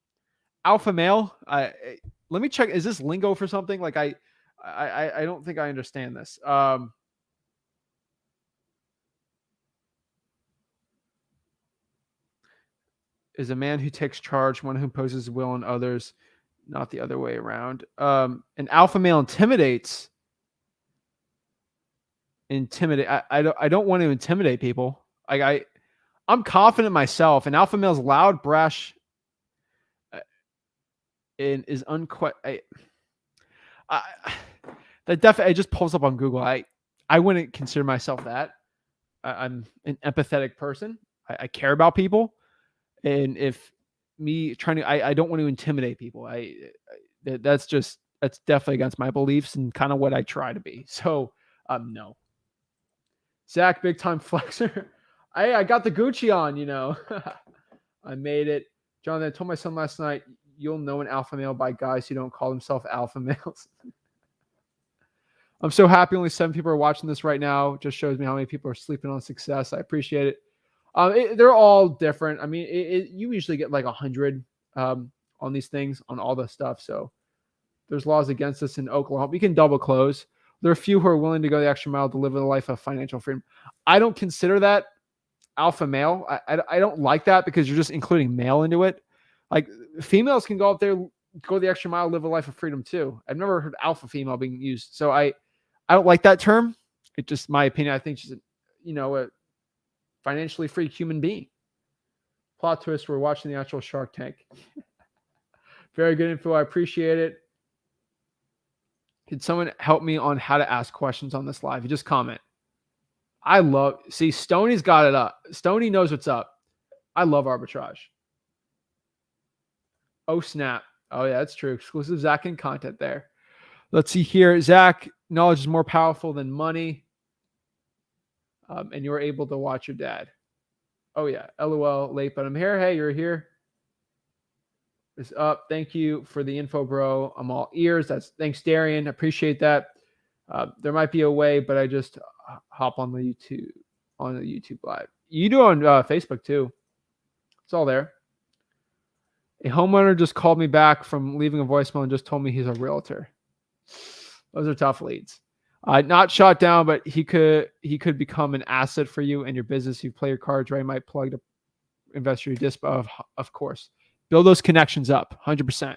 A: Alpha male, let me check. Is this lingo for something? Like I don't think I understand this. Is a man who takes charge, one who imposes will on others, not the other way around. An alpha male intimidates. I don't want to intimidate people. I'm confident in myself, and alpha male's loud, brash, and is I, that definitely it just pulls up on Google. I wouldn't consider myself that. I'm an empathetic person. I care about people, and if me trying to, I don't want to intimidate people. That's definitely against my beliefs and kind of what I try to be. So, no. Zach, big time flexer. I got the Gucci on, I made it. Jonathan, I told my son last night, you'll know an alpha male by guys who don't call themselves alpha males. I'm so happy only 7 people are watching this right now. Just shows me how many people are sleeping on success. I appreciate it. They're all different. I mean, you usually get like 100 on these things, on all the stuff. So there's laws against this in Oklahoma. We can double close. There are a few who are willing to go the extra mile to live a life of financial freedom. I don't consider that alpha male. I don't like that because you're just including male into it. Like females can go up there, go the extra mile, live a life of freedom too. I've never heard alpha female being used. So I don't like that term. It's just my opinion. I think she's a financially free human being. Plot twist, we're watching the actual Shark Tank. Very good info. I appreciate it. Could someone help me on how to ask questions on this live? You just comment. Stoney's got it up. Stoney knows what's up. I love arbitrage. Oh, snap. Oh, yeah, that's true. Exclusive Zach and content there. Let's see here. Zach, knowledge is more powerful than money. And you're able to watch your dad. Oh, yeah. LOL, late, but I'm here. Hey, you're here. It's up. Thank you for the info, bro. I'm all ears. Thanks, Darian. Appreciate that. There might be a way, but I just hop on the YouTube live. You do on Facebook too. It's all there. A homeowner just called me back from leaving a voicemail and just told me he's a realtor. Those are tough leads. Not shot down, but he could become an asset for you and your business. You play your cards right. Might plug to investor your disp of course. Build those connections up, 100%.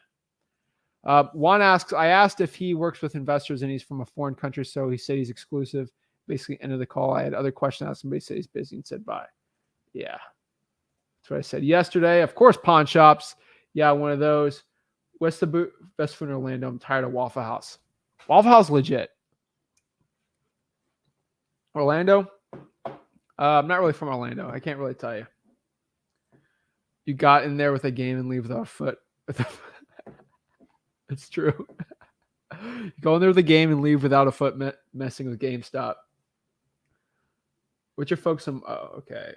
A: Juan asks, I asked if he works with investors and he's from a foreign country, so he said he's exclusive. Basically, ended the call. I had other questions. Asked somebody said he's busy and said bye. Yeah, that's what I said yesterday. Of course, pawn shops. Yeah, one of those. What's the best food in Orlando? I'm tired of Waffle House. Waffle House legit. Orlando? I'm not really from Orlando. I can't really tell you. You got in there with a game and leave without a foot. It's true. You go in there with a game and leave without a foot messing with GameStop. What's your focus on? Oh, okay.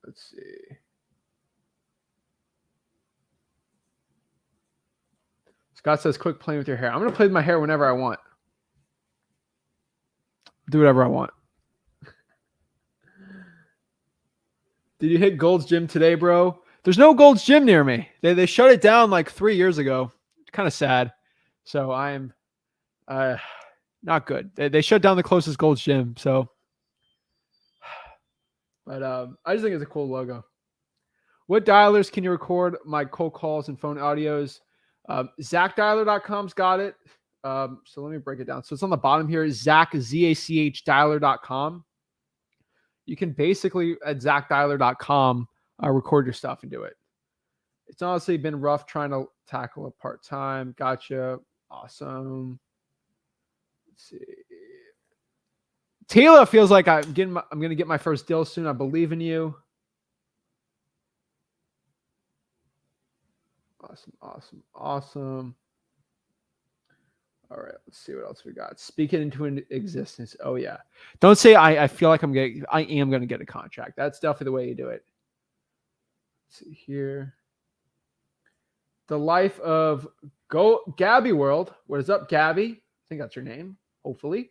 A: Let's see. Scott says, quick playing with your hair. I'm going to play with my hair whenever I want. Do whatever I want. Did you hit Gold's Gym today, bro? There's no Gold's Gym near me. They shut it down like 3 years ago. It's kind of sad. So I am not good. They shut down the closest Gold's Gym. So, but I just think it's a cool logo. What dialers can you record my cold calls and phone audios? ZachDialer.com's got it. So let me break it down. So it's on the bottom here. Zach, Z-A-C-H dialer.com. You can basically at ZachDialer.com record your stuff and do it. It's honestly been rough trying to tackle it part-time. Gotcha. Awesome. Let's see. Taylor feels like I'm going to get my first deal soon. I believe in you. Awesome. All right, let's see what else we got. Speak it into existence. Oh yeah. Don't say I feel like I am going to get a contract. That's definitely the way you do it. Let's see here. The life of Gabby World. What is up, Gabby? I think that's your name. Hopefully.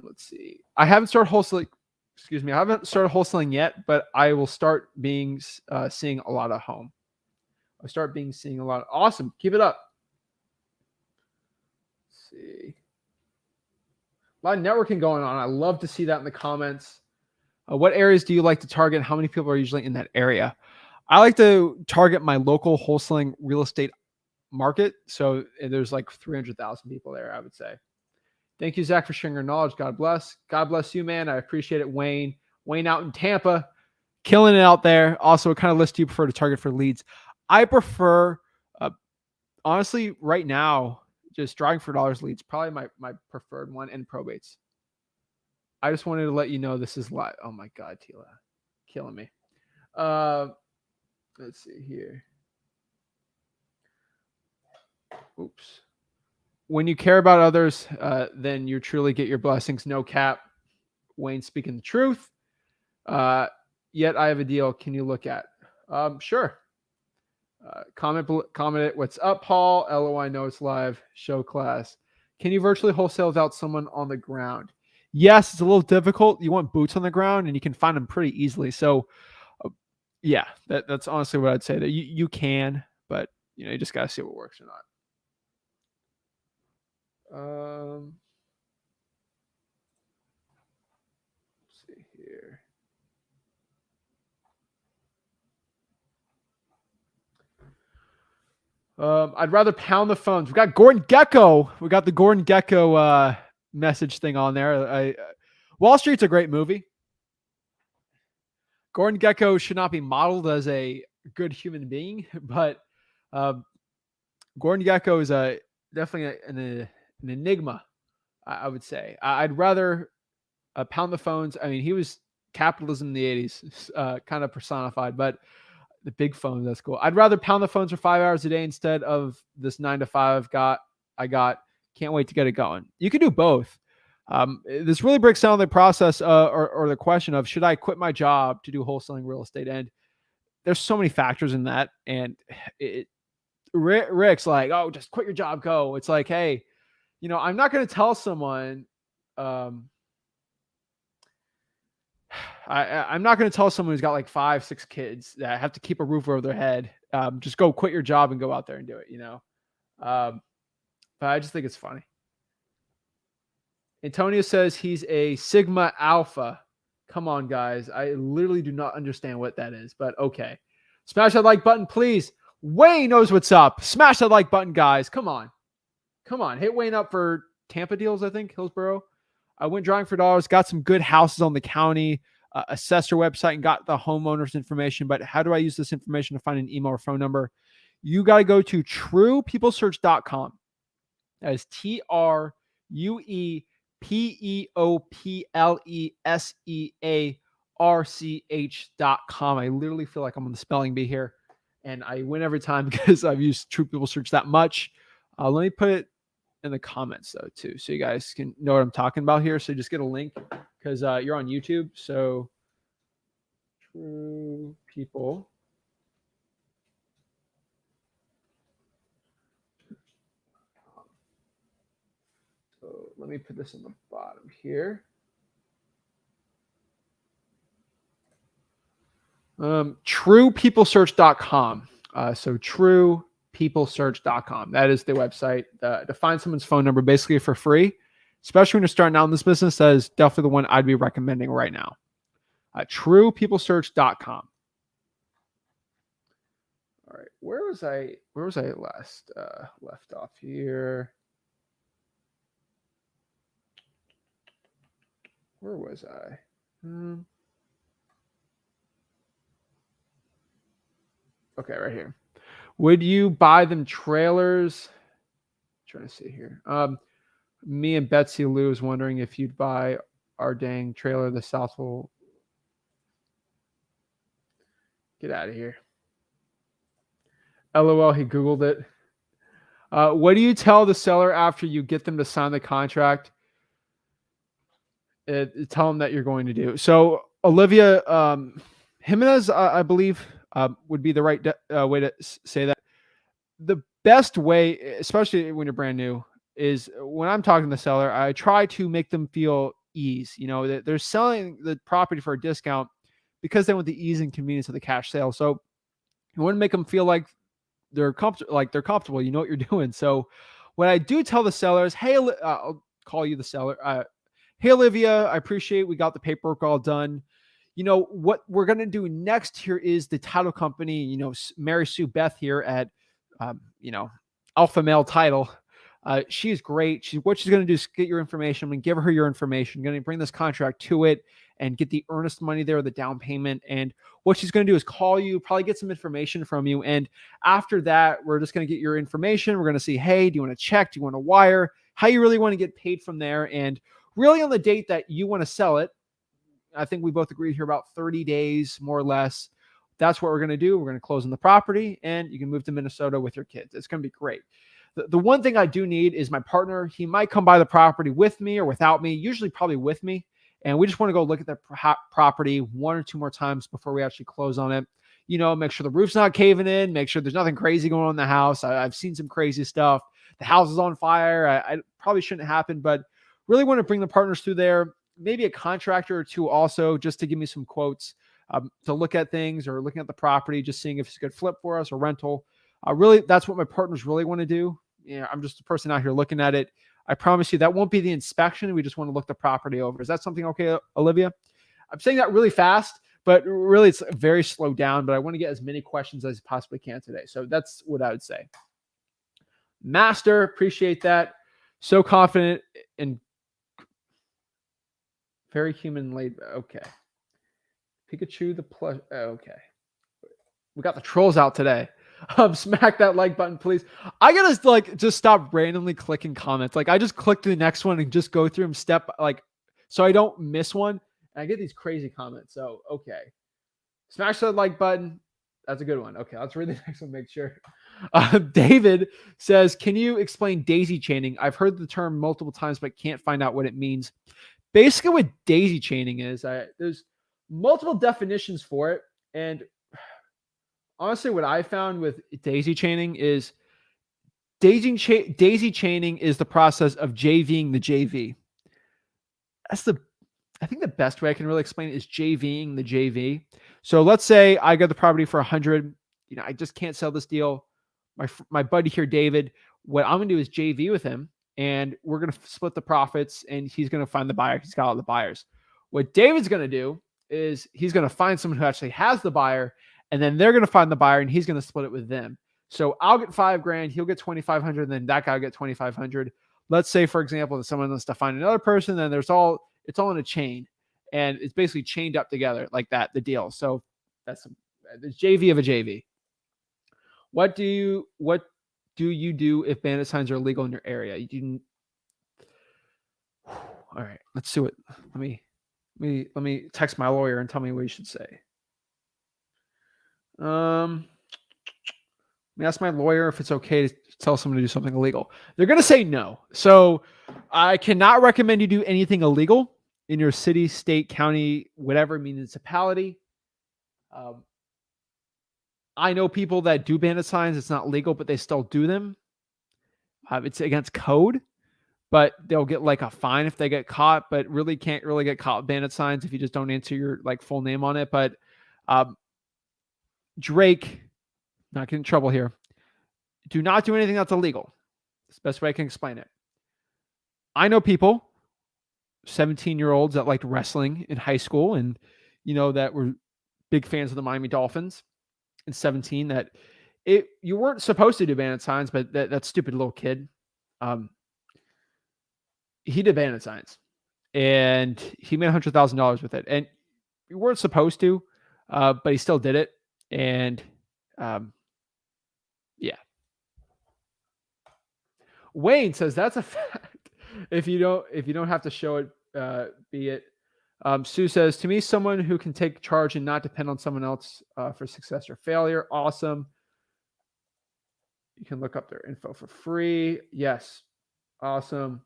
A: Let's see. I haven't started wholesaling. Excuse me. I haven't started wholesaling yet, but I will start seeing a lot of home. I'll start seeing a lot. Awesome. Keep it up. Let's see. A lot of networking going on. I love to see that in the comments. What areas do you like to target? How many people are usually in that area? I like to target my local wholesaling real estate market. So there's like 300,000 people there, I would say. Thank you, Zach, for sharing your knowledge. God bless. God bless you, man. I appreciate it. Wayne, Wayne out in Tampa, killing it out there. Also, what kind of list do you prefer to target for leads? I prefer, honestly, right now, just driving for dollars leads, probably my preferred one, and probates. I just wanted to let you know this is live. Oh my God, Tila, killing me. Let's see here. Oops. When you care about others, then you truly get your blessings. No cap. Wayne speaking the truth. Yet I have a deal. Can you look at? Sure. Comment it. What's up, Paul? LOI know it's live. Show class. Can you virtually wholesale without someone on the ground? Yes, it's a little difficult. You want boots on the ground, and you can find them pretty easily. So, yeah, that's honestly what I'd say. That you can, but you just gotta see what works or not. Let's see here. I'd rather pound the phones. We got Gordon Gekko. We got the Gordon Gekko message thing on there. Wall Street's a great movie. Gordon Gekko should not be modeled as a good human being, but Gordon Gekko is definitely an enigma, I would say. I'd rather pound the phones. I mean, he was capitalism in the 80s, kind of personified, but the big phone, that's cool. I'd rather pound the phones for 5 hours a day instead of this 9 to 5 I got. Can't wait to get it going. You can do both. This really breaks down the process or the question of, should I quit my job to do wholesaling real estate? And there's so many factors in that. And Rick's like, oh, just quit your job, go. It's like, hey, I'm not going to tell someone, I'm not going to tell someone who's got like 5, 6 kids that have to keep a roof over their head. Just go quit your job and go out there and do it, but I just think it's funny. Antonio says he's a Sigma Alpha. Come on, guys. I literally do not understand what that is, but okay. Smash that like button, please. Wayne knows what's up. Smash that like button, guys. Come on. Hit Wayne up for Tampa deals, I think, Hillsborough. I went driving for dollars, got some good houses on the county, assessor website, and got the homeowner's information. But how do I use this information to find an email or phone number? You got to go to truepeoplesearch.com. That is TruePeoplesearch.com. I literally feel like I'm on the spelling bee here, and I win every time because I've used True People Search that much. Let me put it in the comments though too, so you guys can know what I'm talking about here. So just get a link because you're on YouTube. So True People. So let me put this on the bottom here. TruePeopleSearch.com. So TruePeopleSearch.com. That is the website to find someone's phone number basically for free, especially when you're starting out in this business. That is definitely the one I'd be recommending right now. TruePeopleSearch.com. All right, where was I last left off here? Where was I? Okay, right here. Would you buy them trailers? I'm trying to see here. Me and Betsy Lou is wondering if you'd buy our dang trailer. The South will get out of here. LOL, he Googled it. What do you tell the seller after you get them to sign the contract? Tell them that you're going to do. So Olivia Jimenez, I believe, would be the right way to say that. The best way, especially when you're brand new, is when I'm talking to the seller, I try to make them feel ease. That they're selling the property for a discount because they want the ease and convenience of the cash sale. So you want to make them feel like they're comfortable. You know what you're doing. So what I do tell the sellers, hey, I'll call you the seller. Hey, Olivia, I appreciate we got the paperwork all done. What we're going to do next here is the title company, Mary Sue Beth here at, Alpha Male Title. She is great. What she's going to do is get your information. I'm going to give her your information. I'm going to bring this contract to it and get the earnest money there, the down payment. And what she's going to do is call you, probably get some information from you. And after that, we're just going to get your information. We're going to see, hey, do you want to check? Do you want to wire? How you really want to get paid from there? And really on the date that you want to sell it, I think we both agreed here about 30 days, more or less. That's what we're going to do. We're going to close on the property and you can move to Minnesota with your kids. It's going to be great. The one thing I do need is my partner. He might come by the property with me or without me, usually probably with me. And we just want to go look at the property one or two more times before we actually close on it. Make sure the roof's not caving in, make sure there's nothing crazy going on in the house. I've seen some crazy stuff. The house is on fire. I probably shouldn't happen, but really want to bring the partners through there. Maybe a contractor or two also, just to give me some quotes to look at things or looking at the property, just seeing if it's a good flip for us or rental. Really, that's what my partners really want to do. I'm just a person out here looking at it. I promise you that won't be the inspection. We just want to look the property over. Is that something okay, Olivia? I'm saying that really fast, but really it's very slowed down, but I want to get as many questions as I possibly can today. So that's what I would say. Master, appreciate that. So confident and very human laid. Okay. Pikachu the plush. Okay. We got the trolls out today. Smack that like button, please. I gotta just stop randomly clicking comments. I just click to the next one and just go through them so I don't miss one. And I get these crazy comments. So okay, smash that like button. That's a good one. Okay, let's read the next one. Make sure. David says, "Can you explain daisy chaining? I've heard the term multiple times, but can't find out what it means." Basically, what daisy chaining is, there's multiple definitions for it, and honestly, what I found with daisy chaining is daisy chaining is the process of JVing the JV. I think the best way I can really explain it is JVing the JV. So let's say I got the property for 100. I just can't sell this deal. My buddy here, David, what I'm going to do is JV with him and we're going to split the profits and he's going to find the buyer. He's got all the buyers. What David's going to do is he's going to find someone who actually has the buyer and then they're going to find the buyer and he's going to split it with them. So I'll get $5,000, he'll get 2,500, and then that guy will get 2,500. Let's say, for example, that someone wants to find another person, then it's all in a chain and it's basically chained up together like that, the deal. So that's the JV of a JV. What do you do if bandit signs are illegal in your area? All right, let's do it. Let me text my lawyer and tell me what you should say. Let me ask my lawyer if it's okay to tell someone to do something illegal. They're going to say no. So I cannot recommend you do anything illegal in your city, state, county, whatever municipality. I know people that do bandit signs. It's not legal, but they still do them. It's against code, but they'll get a fine if they get caught, but really can't really get caught with bandit signs if you just don't answer your full name on it. But Drake, not getting in trouble here. Do not do anything that's illegal. It's the best way I can explain it. I know people, 17-year-olds that liked wrestling in high school and, that were big fans of the Miami Dolphins in 17 that you weren't supposed to do bandit signs, but that stupid little kid, he did bandit signs and he made $100,000 with it. And you weren't supposed to, but he still did it. And yeah. Wayne says that's a fact. If you don't have to show it, be it. Sue says, to me, someone who can take charge and not depend on someone else for success or failure. Awesome. You can look up their info for free. Yes. Awesome.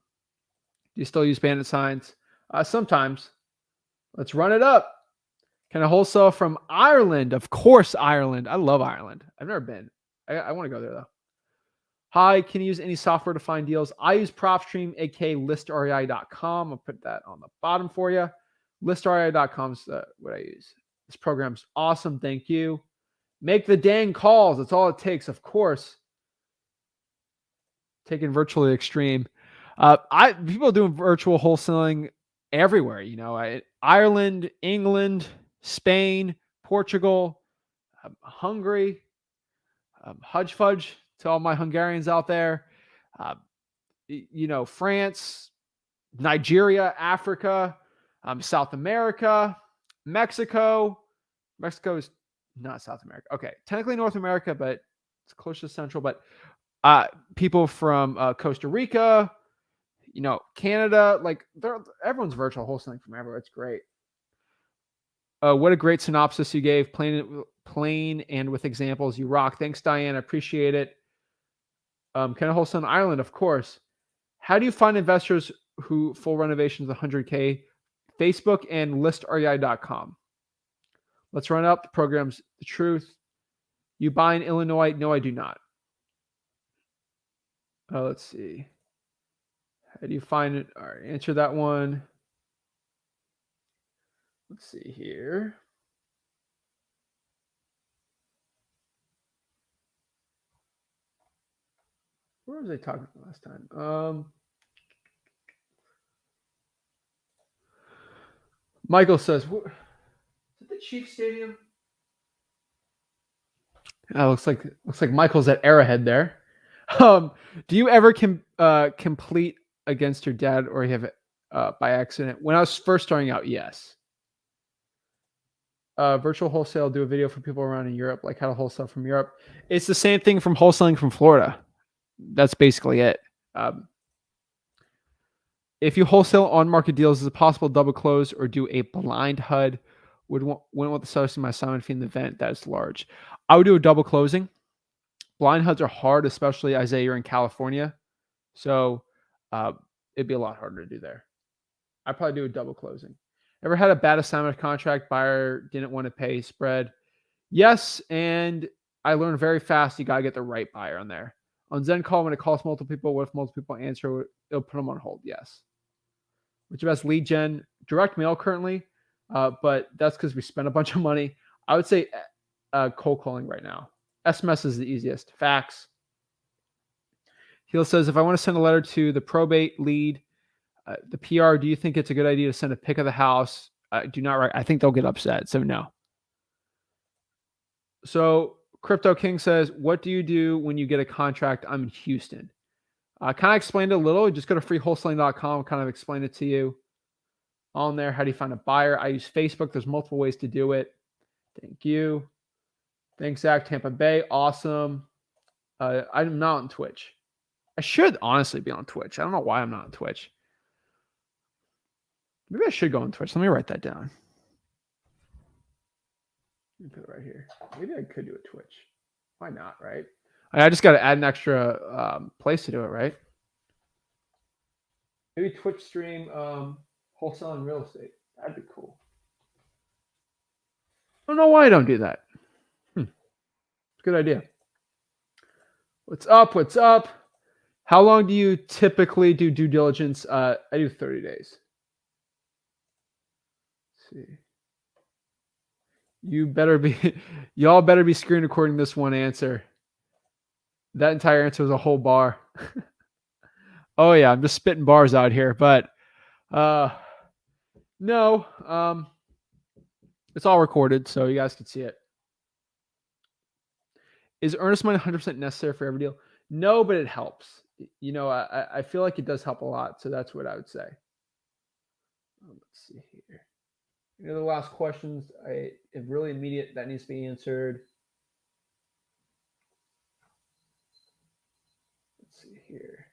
A: Do you still use bandit signs? Sometimes. Let's run it up. Can I wholesale from Ireland? Of course, Ireland. I love Ireland. I've never been. I want to go there, though. Hi, can you use any software to find deals? I use PropStream, aka listrei.com. I'll put that on the bottom for you. Listrei.com is what I use. This program's awesome. Thank you. Make the dang calls. That's all it takes, of course. Taking virtually extreme. People doing virtual wholesaling everywhere. Ireland, England, Spain, Portugal, Hungary, Hudge Fudge to all my Hungarians out there. France, Nigeria, Africa, South America, Mexico. Mexico is not South America. Okay, technically North America, but it's close to Central. But people from Costa Rica, Canada, like everyone's virtual wholesaling from everywhere. It's great. What a great synopsis you gave, plain and with examples. You rock. Thanks, Diane. I appreciate it. Can I wholesale in Ireland? Of course. How do you find investors who full renovations 100K? Facebook and listrei.com. Let's run up the programs. The truth. You buy in Illinois? No, I do not. Let's see. How do you find it? All right, answer that one. Let's see here. Where was I talking about last time? Michael says, is it the Chiefs Stadium? Looks like Michael's at Arrowhead there. Do you ever complete against your dad, or you have it by accident? When I was first starting out, yes. Virtual wholesale, do a video for people around in Europe, like how to wholesale from Europe. It's the same thing from wholesaling from Florida. That's basically it. If you wholesale on market deals, is it possible to double close or do a blind HUD? Wouldn't want the seller to see my assignment fee in the event that is large. I would do a double closing. Blind HUDs are hard, especially Isaiah, you're in California. So it'd be a lot harder to do there. I'd probably do a double closing. Ever had a bad assignment contract? Buyer didn't want to pay spread? Yes, and I learned very fast you got to get the right buyer on there. On Zen Call, when it calls multiple people, what if multiple people answer? It'll put them on hold. Yes. What's your best lead gen? Direct mail currently, but that's because we spent a bunch of money. I would say cold calling right now. SMS is the easiest. Fax. Heel says, if I want to send a letter to the probate lead, the PR, do you think it's a good idea to send a pic of the house? Do not write. I think they'll get upset. So no. So Crypto King says, what do you do when you get a contract? I'm in Houston. I kind of explained it a little. Just go to freewholesaling.com, kind of explain it to you on there. How do you find a buyer? I use Facebook. There's multiple ways to do it. Thank you. Thanks, Zach. Tampa Bay. Awesome. I'm not on Twitch. I should honestly be on Twitch. I don't know why I'm not on Twitch. Maybe I should go on Twitch. Let me write that down. Let me put it right here. Maybe I could do a Twitch. Why not, right? I just got to add an extra place to do it, right? Maybe Twitch stream wholesaling real estate. That'd be cool. I don't know why I don't do that. Good idea. What's up? What's up? How long do you typically do due diligence? I do 30 days. Let's see. Y'all better be screen recording this one answer. That entire answer was a whole bar. Oh yeah, I'm just spitting bars out here, but no, it's all recorded, so you guys can see it. Is earnest money 100% necessary for every deal? No, but it helps. I feel like it does help a lot, so that's what I would say. Let's see here. The last questions, if really immediate, that needs to be answered. Let's see here.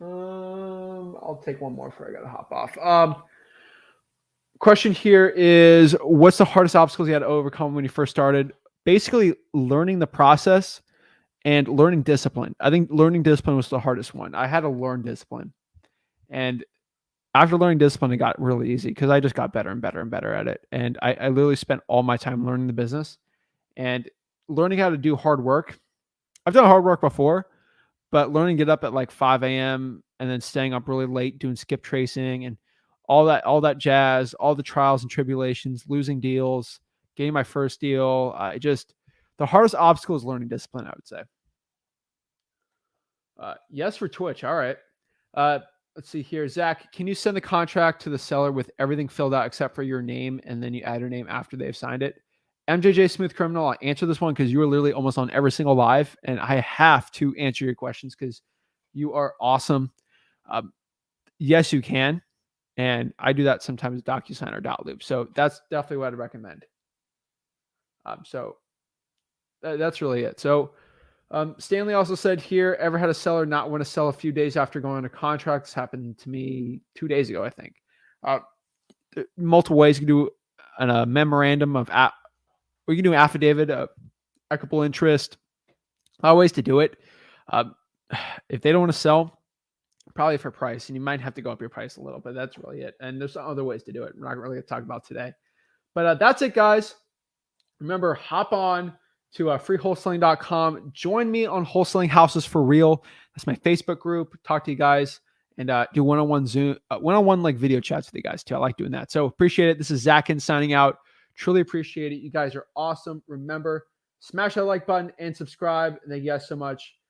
A: I'll take one more before I gotta hop off. Question here is, what's the hardest obstacles you had to overcome when you first started? Basically, learning the process and learning discipline. I think learning discipline was the hardest one. I had to learn discipline. And after learning discipline, it got really easy because I just got better and better and better at it. And I literally spent all my time learning the business and learning how to do hard work. I've done hard work before, but learning to get up at like 5 a.m. and then staying up really late doing skip tracing and all that jazz, all the trials and tribulations, losing deals, getting my first deal. The hardest obstacle is learning discipline, I would say. Yes for Twitch. All right. Let's see here. Zach, can you send the contract to the seller with everything filled out except for your name, and then you add your name after they've signed it? MJJ Smooth Criminal, I'll answer this one because you are literally almost on every single live, and I have to answer your questions because you are awesome. Yes, you can. And I do that sometimes with DocuSign or Dotloop. So that's definitely what I'd recommend. So that's really it. So Stanley also said here, ever had a seller not want to sell a few days after going on a contract? This happened to me 2 days ago, I think. Multiple ways. You can do a memorandum of, or you can do an affidavit of equitable interest. A lot of ways to do it. If they don't want to sell, probably for price, and you might have to go up your price a little, but that's really it. And there's other ways to do it. We're not really going to talk about today, but that's it, guys. Remember, hop on to freewholesaling.com. Join me on Wholesaling Houses for Real. That's my Facebook group. Talk to you guys and do one-on-one Zoom, one-on-one like video chats with you guys too. I like doing that. So appreciate it. This is Zach Ginn signing out. Truly appreciate it. You guys are awesome. Remember, smash that like button and subscribe. Thank you guys so much.